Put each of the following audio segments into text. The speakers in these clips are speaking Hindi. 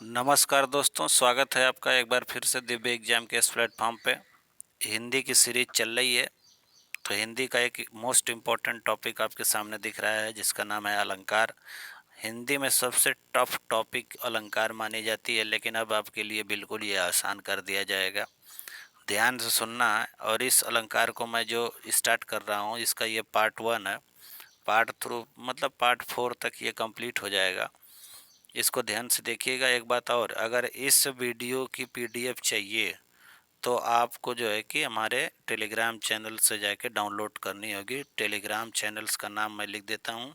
नमस्कार दोस्तों, स्वागत है आपका एक बार फिर से दिव्य एग्जाम के इस प्लेटफॉर्म पे। हिंदी की सीरीज चल रही है। तो हिंदी का एक मोस्ट इम्पॉर्टेंट टॉपिक आपके सामने दिख रहा है जिसका नाम है अलंकार। हिंदी में सबसे टफ टॉपिक अलंकार मानी जाती है, लेकिन अब आपके लिए बिल्कुल ये आसान कर दिया जाएगा। ध्यान से सुनना है। और इस अलंकार को मैं जो स्टार्ट कर रहा हूँ, इसका ये पार्ट 1 है। पार्ट थ्रू मतलब पार्ट 4 तक ये कंप्लीट हो जाएगा। इसको ध्यान से देखिएगा। एक बात और, अगर इस वीडियो की पीडीएफ चाहिए तो आपको जो है कि हमारे टेलीग्राम चैनल से जाके डाउनलोड करनी होगी। टेलीग्राम चैनल्स का नाम मैं लिख देता हूँ,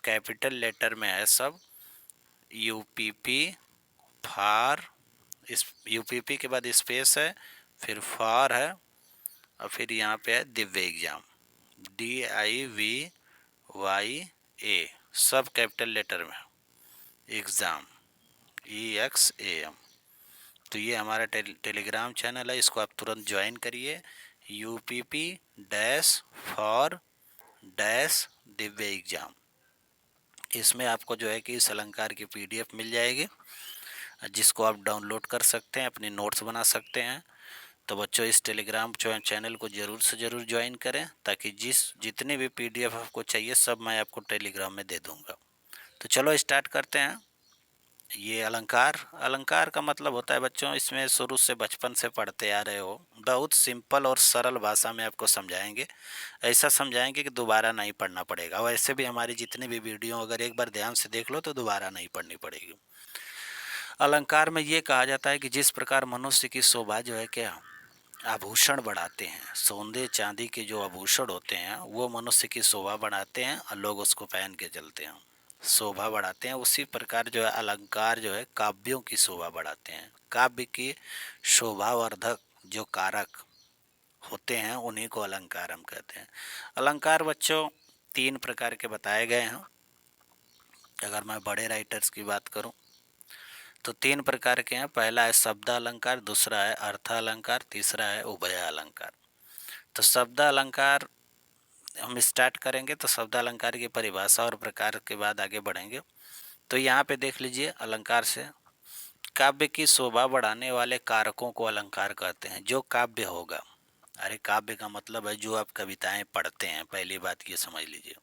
कैपिटल लेटर में है सब। यूपीपी फार, इस यूपीपी के बाद स्पेस है, फिर फार है, और फिर यहाँ पे है दिव्य एग्जाम, DIVYA, सब कैपिटल लेटर में, एग्ज़ाम, EXAM। तो ये हमारा टेलीग्राम चैनल है, इसको आप तुरंत ज्वाइन करिए। UPP dash for dash Divya exam. इसमें आपको जो है कि इस अलंकार की PDF मिल जाएगी, जिसको आप डाउनलोड कर सकते हैं, अपनी नोट्स बना सकते हैं। तो बच्चों, इस टेलीग्राम चैनल को ज़रूर से ज़रूर ज्वाइन करें, ताकि जितनी भी PDF आपको चाहिए सब मैं आपको टेलीग्राम में दे दूँगा। तो चलो स्टार्ट करते हैं। ये अलंकार, अलंकार का मतलब होता है बच्चों, इसमें शुरू से बचपन से पढ़ते आ रहे हो, बहुत सिंपल और सरल भाषा में आपको समझाएंगे। ऐसा समझाएंगे कि दोबारा नहीं पढ़ना पड़ेगा। वैसे भी हमारी जितनी भी वीडियो अगर एक बार ध्यान से देख लो तो दोबारा नहीं पढ़नी पड़ेगी। अलंकार में ये कहा जाता है कि जिस प्रकार मनुष्य की शोभा जो है क्या, आभूषण बढ़ाते हैं, सोने चांदी के जो आभूषण होते हैं वो मनुष्य की शोभा बढ़ाते हैं और लोग उसको पहन के चलते हैं, शोभा बढ़ाते हैं। उसी प्रकार जो है अलंकार जो है काव्यों की शोभा बढ़ाते हैं। काव्य की शोभावर्धक जो कारक होते हैं उन्हीं को अलंकार हम कहते हैं। अलंकार बच्चों 3 प्रकार के बताए गए हैं। अगर मैं बड़े राइटर्स की बात करूं तो 3 प्रकार के हैं। पहला है शब्द अलंकार, दूसरा है अर्थ अलंकार, तीसरा है उभय अलंकार। तो शब्द अलंकार हम स्टार्ट करेंगे, तो शब्द अलंकार की परिभाषा और प्रकार के बाद आगे बढ़ेंगे। तो यहाँ पे देख लीजिए, अलंकार से काव्य की शोभा बढ़ाने वाले कारकों को अलंकार कहते हैं। जो काव्य होगा, अरे काव्य का मतलब है जो आप कविताएं पढ़ते हैं, पहली बात ये समझ लीजिए।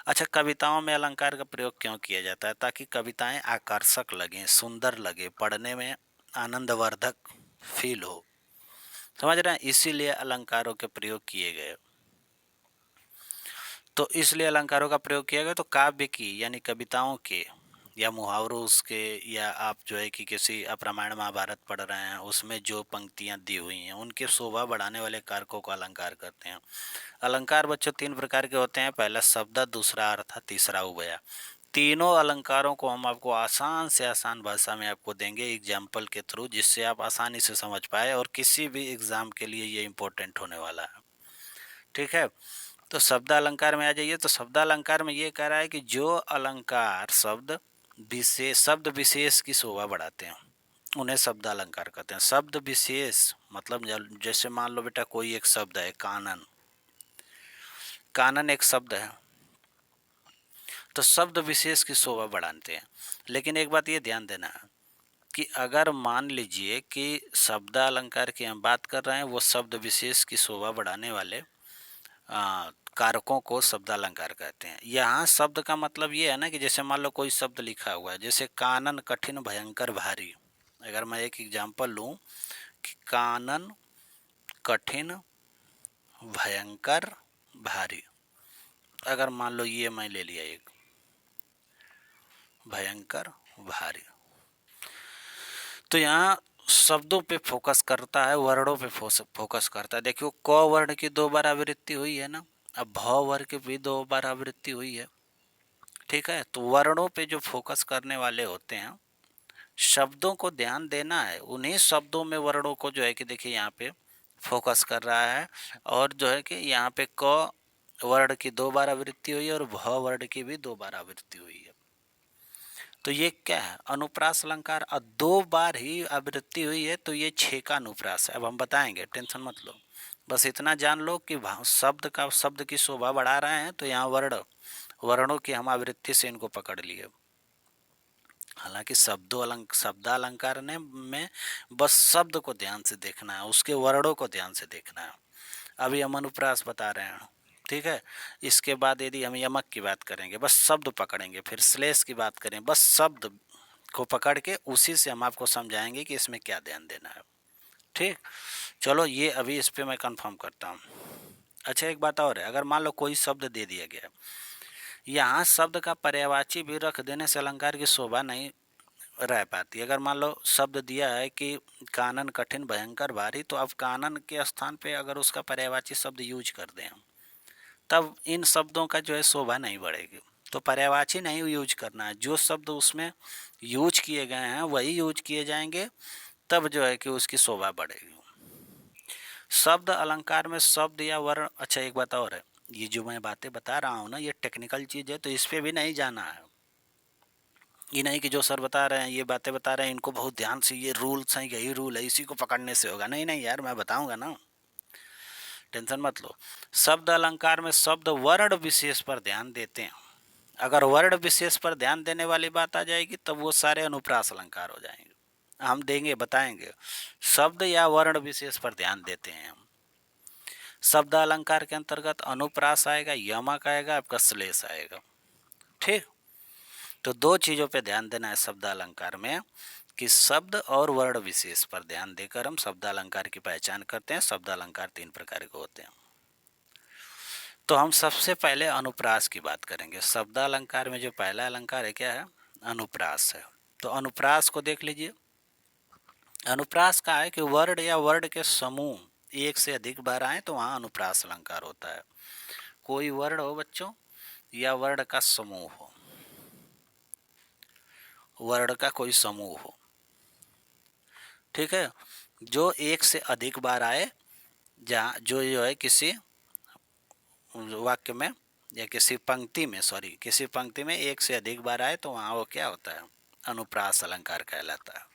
अच्छा, कविताओं में अलंकार का प्रयोग क्यों किया जाता है? ताकि कविताएं आकर्षक लगें, सुंदर लगे, पढ़ने में आनंदवर्धक फील हो, समझ रहे हैं, इसीलिए अलंकारों के प्रयोग किए गए। तो इसलिए अलंकारों का प्रयोग किया गया। तो काव्य की यानी कविताओं के या मुहावरों उसके, या आप जो है कि किसी आप रामायण महाभारत पढ़ रहे हैं उसमें जो पंक्तियां दी हुई हैं उनके शोभा बढ़ाने वाले कारकों को अलंकार कहते हैं। अलंकार बच्चों 3 प्रकार के होते हैं। पहला शब्द, दूसरा अर्थ, तीसरा उभय। तीनों अलंकारों को हम आपको आसान से आसान भाषा में आपको देंगे एग्जाम्पल के थ्रू, जिससे आप आसानी से समझ पाए और किसी भी एग्जाम के लिए ये इम्पोर्टेंट होने वाला है। ठीक है, तो शब्द अलंकार में आ जाइए। तो शब्द अलंकार में ये कह रहा है कि जो अलंकार शब्द विशेष की शोभा बढ़ाते हैं उन्हें शब्द अलंकार कहते हैं। शब्द विशेष मतलब जैसे मान लो बेटा कोई एक शब्द है कानन, कानन एक शब्द है, तो शब्द विशेष की शोभा बढ़ाते हैं। लेकिन एक बात ये ध्यान देना है कि अगर मान लीजिए कि शब्द अलंकार की हम बात कर रहे हैं, वो शब्द विशेष की शोभा बढ़ाने वाले कारकों को शब्द अलंकार कहते हैं। यहाँ शब्द का मतलब ये है ना कि जैसे मान लो कोई शब्द लिखा हुआ है, जैसे कानन कठिन भयंकर भारी। अगर मैं एक एग्जांपल लूँ कि कानन कठिन भयंकर भारी, अगर मान लो ये मैं ले लिया एक भयंकर भारी, तो यहाँ शब्दों पे फोकस करता है, वर्णों पे फोकस करता है। देखियो क वर्ण की 2 बार आवृत्ति हुई है ना, अब भ वर्ण की भी 2 बार आवृत्ति हुई है। ठीक है, तो वर्णों पे जो फोकस करने वाले होते हैं, शब्दों को ध्यान देना है, उन्हीं शब्दों में वर्णों को जो है कि देखिए यहाँ पे फोकस कर रहा है। और जो है कि यहाँ पे क वर्ण की 2 बार आवृत्ति हुई है और भ वर्ण की भी 2 बार आवृत्ति हुई है। तो ये क्या है? अनुप्रास अलंकार। और 2 बार ही आवृत्ति हुई है तो ये 6 का अनुप्रास है। अब हम बताएंगे, टेंशन मत लो, बस इतना जान लो कि शब्द की शोभा बढ़ा रहे हैं तो यहाँ वर्णों की हम आवृत्ति से इनको पकड़ लिए। हालांकि शब्दालंकार ने में बस शब्द को ध्यान से देखना है, उसके वर्णों को ध्यान से देखना है। अभी हम अनुप्रास बता रहे हैं, ठीक है। इसके बाद यदि हम यमक की बात करेंगे, बस शब्द पकड़ेंगे, फिर श्लेष की बात करें, बस शब्द को पकड़ के उसी से हम आपको समझाएंगे कि इसमें क्या ध्यान देना है, ठीक। चलो ये अभी इस पे मैं कंफर्म करता हूँ। अच्छा एक बात और है, अगर मान लो कोई शब्द दे दिया गया, यहाँ शब्द का पर्यायवाची भी रख देने से अलंकार की शोभा नहीं रह पाती। अगर मान लो शब्द दिया है कि कानन कठिन भयंकर भारी, तो अब कानन के स्थान पे अगर उसका पर्यायवाची शब्द यूज कर दें हम, तब इन शब्दों का जो है शोभा नहीं बढ़ेगी। तो पर्यायवाची नहीं यूज करना है, जो शब्द उसमें यूज किए गए हैं वही यूज किए जाएंगे, तब जो है कि उसकी शोभा बढ़ेगी। शब्द अलंकार में शब्द या वर्ण, अच्छा एक बात और है, ये जो मैं बातें बता रहा हूँ ना, ये टेक्निकल चीज़ है, तो इस पे भी नहीं जाना है। ये नहीं कि जो सर बता रहे हैं, ये बातें बता रहे हैं, इनको बहुत ध्यान से, ये रूल्स हैं, यही रूल है, इसी को पकड़ने से होगा। नहीं नहीं यार, मैं बताऊंगा ना, टेंशन मत लो। शब्द अलंकार में शब्द वर्ण विशेष पर ध्यान देते हैं। अगर वर्ण विशेष पर ध्यान देने वाली बात आ जाएगी, तब वो सारे अनुप्रास अलंकार हो जाएंगे। हम देंगे, बताएंगे, शब्द या वर्ण विशेष पर ध्यान देते हैं हम। शब्द अलंकार के अंतर्गत अनुप्रास आएगा, यमक आएगा, आपका श्लेष आएगा, ठीक। तो दो चीज़ों पे ध्यान देना है शब्द अलंकार में, कि शब्द और वर्ण विशेष पर ध्यान देकर हम शब्द अलंकार की पहचान करते हैं। शब्द अलंकार 3 प्रकार के होते हैं। तो हम सबसे पहले अनुप्रास की बात करेंगे। शब्द अलंकार में जो पहला अलंकार है, क्या है? अनुप्रास है। तो अनुप्रास को देख लीजिए। अनुप्रास का है कि वर्ण या वर्ण के समूह एक से अधिक बार आए तो वहाँ अनुप्रास अलंकार होता है। कोई वर्ण हो बच्चों, या वर्ण का समूह हो, वर्ण का कोई समूह हो, ठीक है, जो एक से अधिक बार आए, जहाँ जो है किसी वाक्य में या किसी पंक्ति में, सॉरी, किसी पंक्ति में एक से अधिक बार आए, तो वहाँ वो क्या होता है? अनुप्रास अलंकार कहलाता है।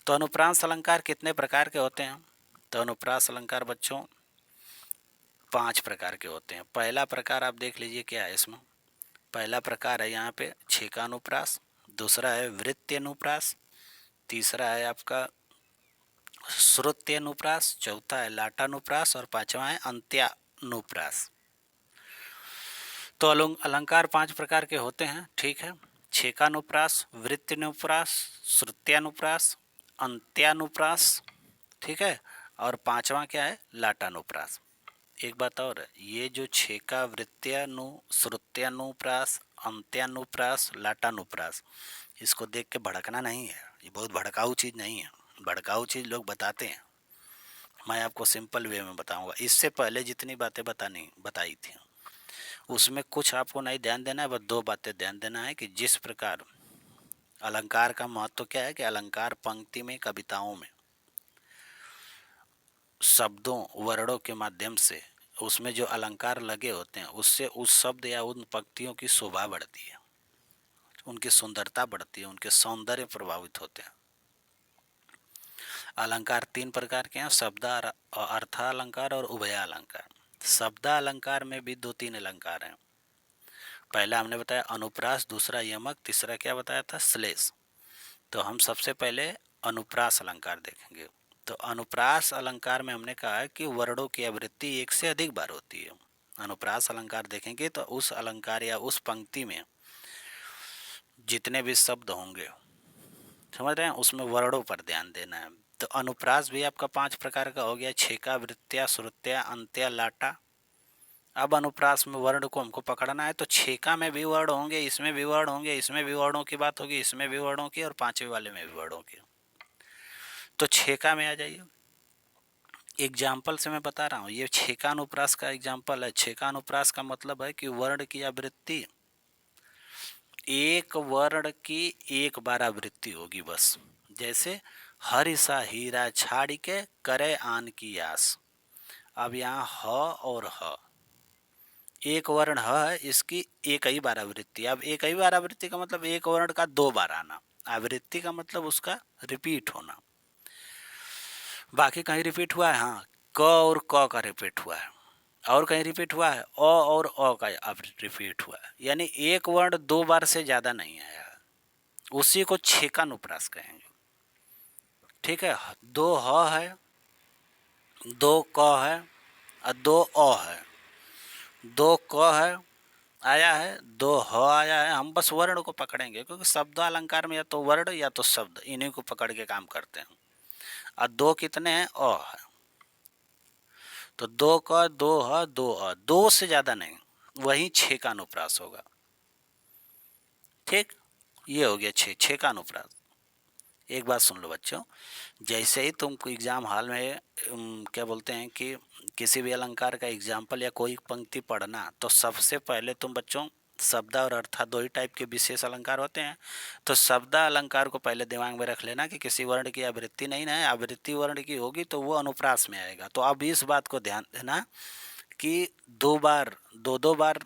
तो अनुप्रास अलंकार कितने प्रकार के होते हैं? तो अनुप्रास अलंकार बच्चों 5 प्रकार के होते हैं। पहला प्रकार आप देख लीजिए क्या है इसमें। पहला प्रकार है यहाँ पे छेकानुप्रास, दूसरा है वृत्त्यनुप्रास, तीसरा है आपका श्रुत्यनुप्रास, चौथा है लाटानुप्रास और पांचवा है अंत्यानुप्रास। तो अलंकार 5 प्रकार के होते हैं, ठीक है। छेकानुप्रास, वृत्त्यनुप्रास, श्रुत्यानुप्रास, अंत्यानुप्रास, ठीक है, और पांचवा क्या है? लाटानुप्रास। एक बात और है, ये जो छेका, वृत्त्यानु, श्रुत्यानुप्रास, अंत्यानुप्रास, लाटानुप्रास, इसको देख के भड़कना नहीं है। ये बहुत भड़काऊ चीज़ नहीं है। भड़काऊ चीज़ लोग बताते हैं, मैं आपको सिंपल वे में बताऊंगा। इससे पहले जितनी बातें बताई थी, उसमें कुछ आपको नहीं ध्यान देना है, बस 2 बातें ध्यान देना है कि जिस प्रकार अलंकार का महत्व क्या है, कि अलंकार पंक्ति में, कविताओं में शब्दों, वर्णों के माध्यम से उसमें जो अलंकार लगे होते हैं, उससे उस शब्द या उन पंक्तियों की शोभा बढ़ती है, उनकी सुंदरता बढ़ती है, उनके सौंदर्य प्रभावित होते हैं। अलंकार 3 प्रकार के हैं, शब्द अर्थालंकार और उभयालंकार। शब्दालंकार में भी 2-3 अलंकार हैं। पहला हमने बताया अनुप्रास, दूसरा यमक, तीसरा क्या बताया था? श्लेष। तो हम सबसे पहले अनुप्रास अलंकार देखेंगे। तो अनुप्रास अलंकार में हमने कहा है कि वर्णों की आवृत्ति एक से अधिक बार होती है। अनुप्रास अलंकार देखेंगे तो उस अलंकार या उस पंक्ति में जितने भी शब्द होंगे, समझ रहे हैं, उसमें वर्णों पर ध्यान देना है। तो अनुप्रास भी आपका 5 प्रकार का हो गया, छेका, वृत्त्या, श्रुत्या, अंत्या, लाटा। अब अनुप्रास में वर्ण को हमको पकड़ना है, तो छेका में भी वर्ण होंगे, इसमें भी वर्ण होंगे, इसमें भी वर्णों की बात होगी, इसमें भी वर्णों की, और 5वें वाले में भी वर्णों की। तो छेका में आ जाइए। एग्जाम्पल से मैं बता रहा हूँ, ये छेकानुप्रास का एग्जाम्पल है। छेकानुप्रास का मतलब है कि वर्ण की आवृत्ति, एक वर्ण की एक बार आवृत्ति होगी बस। जैसे हरिसा हीरा छाड़ी के करे आन की आस। अब यहाँ ह और ह, एक वर्ण ह है, इसकी एक ही बार आवृत्ति। अब एक ही बार आवृत्ति का मतलब एक वर्ण का 2 बार आना। आवृत्ति का मतलब उसका रिपीट होना। बाकी कहीं रिपीट हुआ है? हाँ, क और क का रिपीट हुआ है। और कहीं रिपीट हुआ है? अ और अ का अब रिपीट हुआ है। यानी एक वर्ण 2 बार से ज़्यादा नहीं आया। उसी को छेकानुप्रास कहेंगे। ठीक है, दो ह है, दो क है और दो अ है, दो क है आया है, दो ह आया है। हम बस वर्ण को पकड़ेंगे क्योंकि शब्द अलंकार में या तो वर्ण या तो शब्द, इन्हीं को पकड़ के काम करते हैं। और दो कितने हैं, अ है, तो दो क दो ह दो अ, दो से ज्यादा नहीं, वही छः का अनुप्रास होगा। ठीक, ये हो गया छः, छः का अनुप्रास। एक बात सुन लो बच्चों, जैसे ही तुमको एग्जाम हॉल में क्या बोलते हैं कि किसी भी अलंकार का एग्जाम्पल या कोई पंक्ति पढ़ना, तो सबसे पहले तुम बच्चों शब्द और अर्था दो ही टाइप के विशेष अलंकार होते हैं। तो शब्द अलंकार को पहले दिमाग में रख लेना कि किसी वर्ण की आवृत्ति नहीं है, आवृत्ति वर्ण की होगी तो वो अनुप्रास में आएगा। तो अब इस बात को ध्यान देना कि दो बार, दो दो बार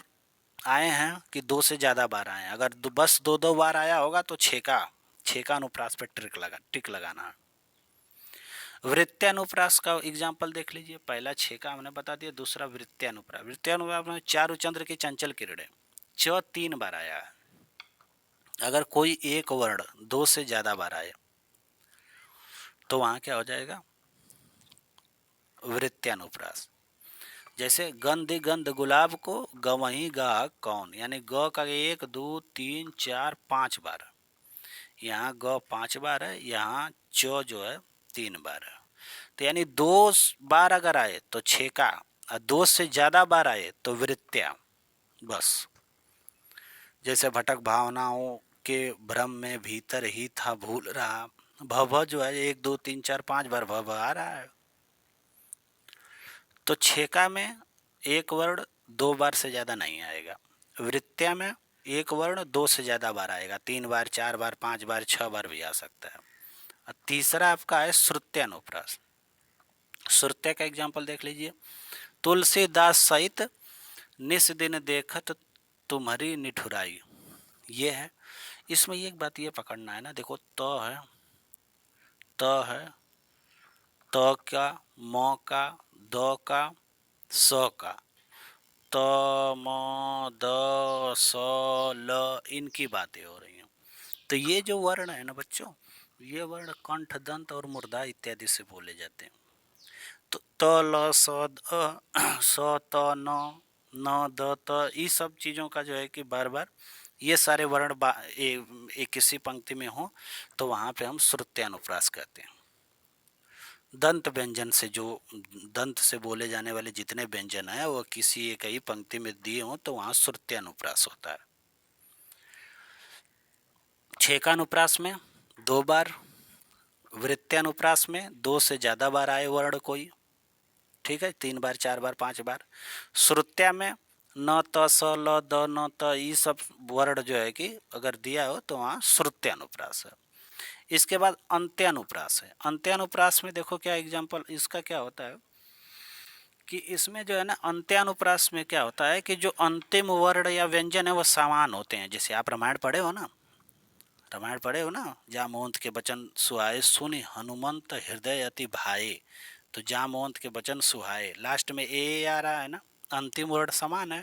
आए हैं कि दो से ज़्यादा बार आए हैं। अगर बस दो दो बार आया होगा तो छः का अनुप्रास पे टिक लगाना है। वृत्त्यानुप्रास का एग्जाम्पल देख लीजिए। पहला छः का हमने बता दिया, दूसरा वृत्त्यानुप्रास। वृत्त्यानुप्रास में चारु चंद्र की चंचल किरणें, च 3 बार आया है। अगर कोई एक वर्ण दो से ज्यादा बार आए तो वहां क्या हो जाएगा, वृत्त्यानुप्रास। जैसे गंध गंध गुलाब को गवही गाह कौन, यानी ग का 1 2 3 4 5 बार, यहाँ ग 5 बार है, यहाँ च जो है 3 बार है। तो यानी दो बार अगर आए तो छः का, और दो से ज्यादा बार आए तो वृत्त्या, बस। जैसे भटक भावनाओं के भ्रम में भीतर ही था भूल रहा, भव जो है 1 2 3 4 5 बार भव आ रहा है। तो छेका में एक वर्ण दो बार से ज्यादा नहीं आएगा। वृत्त्या में एक वर्ण दो से ज्यादा बार आएगा, 3 बार 4 बार 5 बार 6 बार भी आ सकता है। और तीसरा आपका है श्रुत्यानुप्रास। श्रुत्या का एग्जाम्पल देख लीजिए। तुलसीदास सहित निस दिन देखत तुम्हारी निठुराई, ये है। इसमें एक बात ये पकड़ना है ना, देखो त है, त है, त का, म का, द का, स का, त म द स ल, इनकी बातें हो रही हैं। तो ये जो वर्ण है ना बच्चों, ये वर्ण कंठ दंत और मुर्दा इत्यादि से बोले जाते हैं। तो त ल स द स त न न द त, ये सब चीज़ों का जो है कि बार बार ये सारे वर्ण एक किसी पंक्ति में हो तो वहाँ पे हम श्रुत्यानुप्रास कहते हैं। दंत व्यंजन से, जो दंत से बोले जाने वाले जितने व्यंजन हैं वो किसी एक ही पंक्ति में दिए हों तो वहाँ श्रुत्यानुप्रास होता है। छेकानुप्रास में दो बार, वृत्त्यानुप्रास में दो से ज़्यादा बार आए वर्ण कोई, ठीक है, 3 बार 4 बार 5 बार। श्रुत्या में न त स ल द न त, ये सब वर्ण जो है कि अगर दिया हो तो वहाँ श्रुत्यानुप्रास है। इसके बाद अंत्यानुप्रास है। अंत्यानुप्रास में देखो क्या एग्जाम्पल इसका क्या होता है कि इसमें जो है ना, अंत्यानुप्रास में क्या होता है कि जो अंतिम वर्ण या व्यंजन है वो समान होते हैं। जैसे आप रामायण पढ़े हो ना, रामायण पढ़े हो ना, जामवंत के वचन सुहाए सुनि हनुमंत हृदय अति भाए, तो जामवंत के वचन सुहाए, लास्ट में ए आ रहा है ना, अंतिम वर्ड समान है।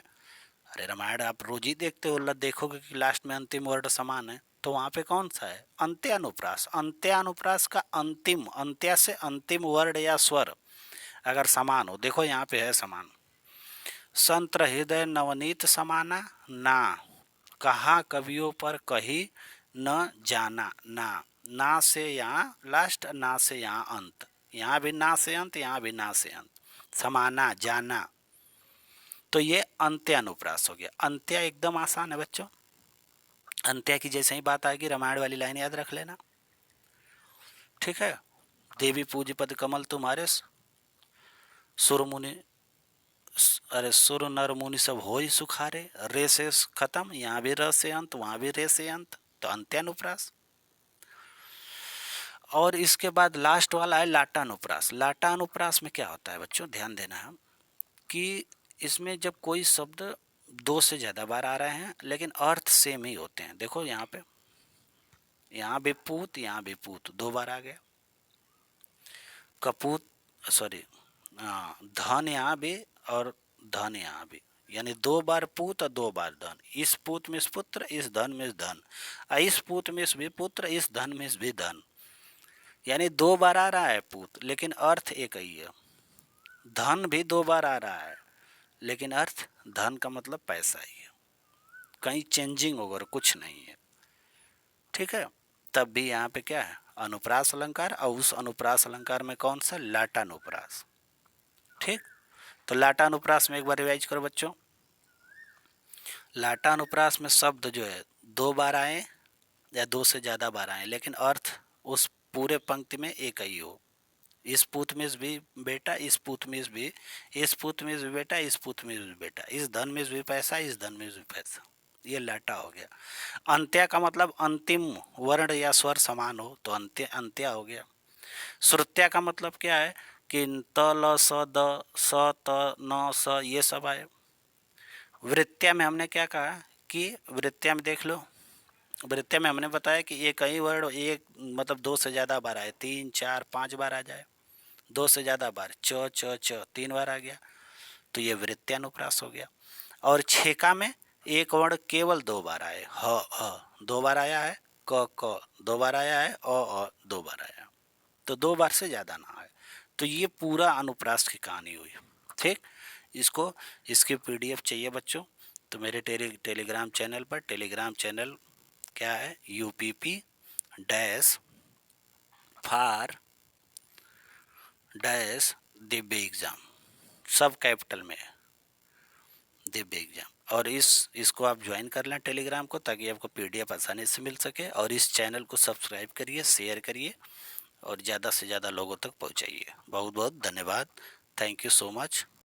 अरे रामायण आप रोज ही देखते हो, देखोगे कि लास्ट में अंतिम वर्ड समान है, तो वहाँ पे कौन सा है, अंत्यानुप्रास। अंत्यानुप्रास का अंतिम, अंत्या से अंतिम वर्ण या स्वर अगर समान हो, देखो यहाँ पे है समान। संत हृदय नवनीत समाना ना, कहा कवियों पर कही न जाना ना, ना से यहाँ लास्ट, ना से यहाँ अंत, यहाँ भी ना से अंत, यहाँ भी ना से अंत, समाना जाना। तो ये अंत्यानुप्रास हो गया। अंत्या एकदम आसान है बच्चों, अंत्या की जैसे ही बात आएगी रामायण वाली लाइन याद रख लेना, ठीक है। देवी पूज्य पद कमल तुम्हारे, सुर मुनि, अरे सुर नर मुनि सब हो ही सुखारे, रे से खत्म, यहाँ भी र से अंत, वहाँ भी रे से अंत, तो अंत्यानुप्रास। और इसके बाद लास्ट वाला है लाटानुप्रास। लाटानुप्रास में क्या होता है बच्चों, ध्यान देना है कि इसमें जब कोई शब्द दो से ज़्यादा बार आ रहे हैं लेकिन अर्थ सेम ही होते हैं। देखो यहाँ पे, यहाँ भी पूत, यहाँ भी पूत, दो बार आ गया। कपूत, सॉरी, धन यहाँ भी और धन यहाँ भी, यानी 2 बार पूत और 2 बार धन। इस पूत में इस पुत्र, इस धन में इस धन, इस पूत में इस भी पुत्र, इस धन में इस भी धन। यानी 2 बार आ रहा है पूत, लेकिन अर्थ एक ही है। धन भी 2 बार आ रहा है, लेकिन अर्थ धन का मतलब पैसा ही है, कहीं चेंजिंग वगैरह कुछ नहीं है। ठीक है, तब भी यहाँ पे क्या है, अनुप्रास अलंकार, और उस अनुप्रास अलंकार में कौन सा, लाटानुप्रास। ठीक, तो लाटानुप्रास में एक बार रिवाइज करो बच्चों। लाटानुप्रास में शब्द जो है 2 बार आए या 2 से ज़्यादा बार आए, लेकिन अर्थ उस पूरे पंक्ति में एक ही हो। इस पूत में भी बेटा, इस पूत में भी, इस पूत में भी बेटा, इस पूत में भी बेटा, इस धन में भी पैसा, इस धन में भी पैसा। ये लाटा हो गया। अंत्य का मतलब अंतिम वर्ण या स्वर समान हो तो अंत्य, अंत्य हो गया। श्रुत्या का मतलब क्या है कि त ल स द स त न स ये सब आए। वृत्या में हमने क्या कहा कि वृत्या में देख लो, वृत्या में हमने बताया कि एक ही वर्ण एक मतलब 2 से ज़्यादा बार आए, 3 4 5 बार आ जाए, 2 से ज़्यादा बार च च च 3 बार आ गया, तो ये वृत्यानुप्रास हो गया। और छेका में एक वर्ण केवल 2 बार आए, ह अ 2 बार आया है, क क 2 बार आया है, अ 2 बार आया, तो 2 बार से ज़्यादा ना आए। तो ये पूरा अनुप्रास की कहानी हुई। ठीक, इसको इसकी पीडीएफ चाहिए बच्चों तो मेरे टेलीग्राम चैनल पर, टेलीग्राम चैनल क्या है, UPP डैश फार डैश दिव्य एग्ज़ाम, सब कैपिटल में है, दिव्य एग्जाम। और इसको आप ज्वाइन कर लें टेलीग्राम को, ताकि आपको पीडीएफ आसानी से मिल सके। और इस चैनल को सब्सक्राइब करिए, शेयर करिए और ज़्यादा से ज़्यादा लोगों तक पहुंचाइए। बहुत बहुत धन्यवाद, थैंक यू सो मच।